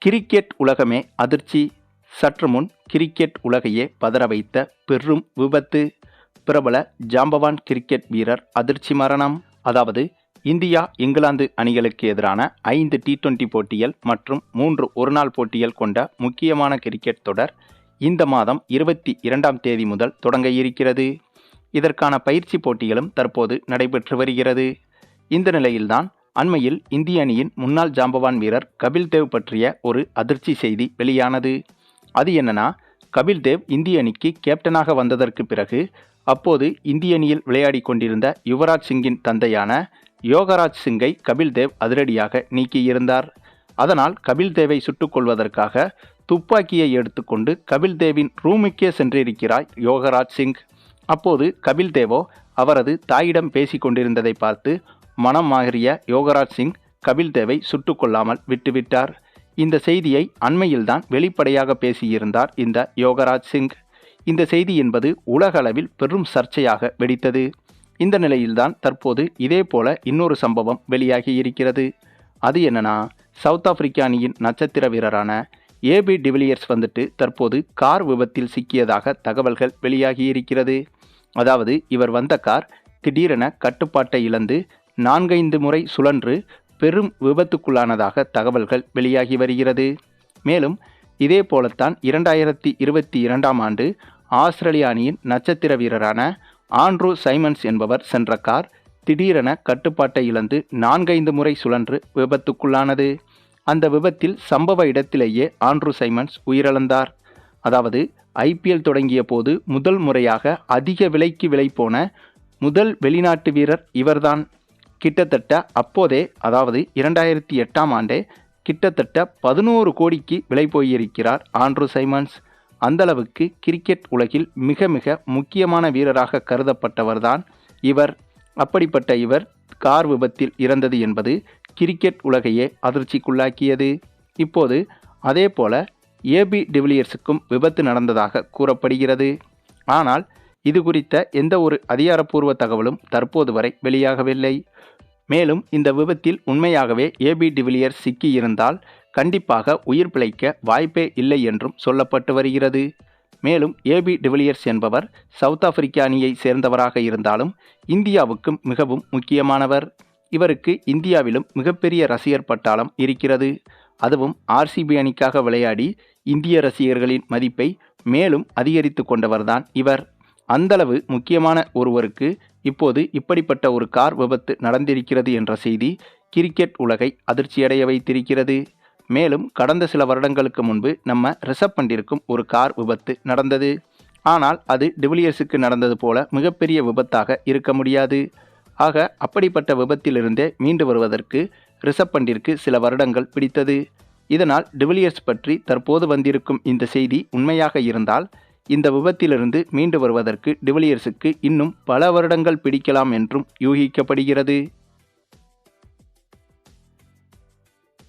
Cricket உலகமே அதிர்ச்சி. சற்று முன் கிரிக்கெட் உலகையே பதற வைத்த பெரும் விபத்து. பிரபல ஜாம்பவான் கிரிக்கெட் வீரர் அதிர்ச்சி மரணம். அதாவது இந்தியா இங்கிலாந்து அணிகளுக்கு எதிரான 5 T20 போட்டிகள் மற்றும் 3 ஒருநாள் போட்டிகள் கொண்ட முக்கியமான கிரிக்கெட் தொடர் இந்த மாதம் 22ஆம் தேதி முதல் தொடங்க இருக்கிறது. இதற்கான பயிற்சி போட்டிகளும் தற்போது நடைபெற்று வருகிறது. இந்த நிலையில்தான் அண்மையில் இந்திய அணியின் முன்னாள் ஜாம்பவான் வீரர் கபில் தேவ் பற்றிய ஒரு அதிர்ச்சி செய்தி வெளியானது. அது என்னன்னா, கபில் தேவ் இந்திய அணிக்கு கேப்டனாக வந்ததற்கு பிறகு அப்போது இந்திய அணியில் விளையாடி கொண்டிருந்த யுவராஜ் சிங்கின் தந்தையான யோகராஜ் சிங்கை கபில் தேவ் அதிரடியாக நீக்கியிருந்தார். அதனால் கபில் தேவை சுட்டுக் கொள்வதற்காக துப்பாக்கியை எடுத்துக்கொண்டு கபில் தேவின் ரூமுக்கே சென்றிருக்கிறார் யோகராஜ் சிங். அப்போது கபில் தேவோ அவரது தாயிடம் பேசிக் கொண்டிருந்ததை பார்த்து மனம் மாறிய யோகராஜ் சிங் கபில் தேவை சுட்டுக் கொள்ளாமல் விட்டுவிட்டார். இந்த செய்தியை அண்மையில்தான் வெளிப்படையாக பேசியிருந்தார் இந்த யோகராஜ் சிங். இந்த செய்தி என்பது உலக அளவில் பெரும் சர்ச்சையாக வெடித்தது. இந்த நிலையில்தான் தற்போது இதே போல இன்னொரு சம்பவம் வெளியாகி இருக்கிறது. அது என்னன்னா, சவுத் ஆப்பிரிக்க அணியின் நட்சத்திர வீரரான ஏபி டிவிலியர்ஸ் தற்போது கார் விபத்தில் சிக்கியதாக தகவல்கள் வெளியாகி இருக்கிறது. அதாவது இவர் வந்த கார் திடீரென கட்டுப்பாட்டை இழந்து 4-5 முறை சுழன்று பெரும் விபத்துக்குள்ளானதாக தகவல்கள் வெளியாகி வருகிறது. மேலும் இதே போலத்தான் 2022ஆம் ஆண்டு ஆஸ்திரேலிய அணியின் நட்சத்திர வீரரான ஆண்ட்ரூ சைமன்ஸ் என்பவர் சென்ற கார் திடீரென கட்டுப்பாட்டை இழந்து 4-5 முறை சுழன்று விபத்துக்குள்ளானது. அந்த விபத்தில் சம்பவ இடத்திலேயே ஆண்ட்ரூ சைமன்ஸ் உயிரிழந்தார். அதாவது IPL தொடங்கிய போது முதல் முறையாக அதிக விலைக்கு விலை போன முதல் வெளிநாட்டு வீரர் இவர்தான். கிட்டத்தட்ட அப்போதே, அதாவது 2008ஆம் ஆண்டே கிட்டத்தட்ட 11 கோடிக்கு விலை போயிருக்கிறார் ஆண்ட்ரூ சைமன்ஸ். அந்தளவுக்கு கிரிக்கெட் உலகில் மிக மிக முக்கியமான வீரராக கருதப்பட்டவர்தான் இவர். அப்படிப்பட்ட இவர் கார் விபத்தில் இறந்தது என்பது கிரிக்கெட் உலகையே அதிர்ச்சிக்குள்ளாக்கியது. இப்போது அதே போல ஏபி டிவிலியர்ஸுக்கும் விபத்து நடந்ததாக கூறப்படுகிறது. ஆனால் இது குறித்த எந்த ஒரு அதிகாரப்பூர்வ தகவலும் தற்போது வரை வெளியாகவில்லை. மேலும் இந்த விபத்தில் உண்மையாகவே ஏபி டிவிலியர்ஸ் சிக்கியிருந்தால் கண்டிப்பாக உயிர் பிழைக்க வாய்ப்பே இல்லை என்றும் சொல்லப்பட்டு வருகிறது. மேலும் ஏபி டிவிலியர்ஸ் என்பவர் சவுத் ஆப்பிரிக்க அணியை சேர்ந்தவராக இருந்தாலும் இந்தியாவுக்கும் மிகவும் முக்கியமானவர். இவருக்கு இந்தியாவிலும் மிகப்பெரிய ரசிகர் பட்டாளம் இருக்கிறது. அதுவும் RCB அணிக்காக விளையாடி இந்திய ரசிகர்களின் மதிப்பை மேலும் அதிகரித்து கொண்டவர்தான் இவர். அந்தளவு முக்கியமான ஒருவருக்கு இப்போது இப்படிப்பட்ட ஒரு கார் விபத்து நடந்திருக்கிறது என்ற செய்தி கிரிக்கெட் உலகை அதிர்ச்சியடைய வைத்திருக்கிறது. மேலும் கடந்த சில வருடங்களுக்கு முன்பு நம்ம ரிஷப் பண்டிற்கும் ஒரு கார் விபத்து நடந்தது. ஆனால் அது டிவிலியர்ஸுக்கு நடந்தது போல மிகப்பெரிய விபத்தாக இருக்க முடியாது. ஆக அப்படிப்பட்ட விபத்திலிருந்தே மீண்டு வருவதற்கு ரிஷப் பண்டிற்கு சில வருடங்கள் பிடித்தது. இதனால் டிவிலியர்ஸ் பற்றி தற்போது வந்திருக்கும் இந்த செய்தி உண்மையாக இருந்தால் இந்த விபத்திலிருந்து மீண்டு வருவதற்கு டிவிலியர்ஸுக்கு இன்னும் பல வருடங்கள் பிடிக்கலாம் என்றும் யூகிக்கப்படுகிறது.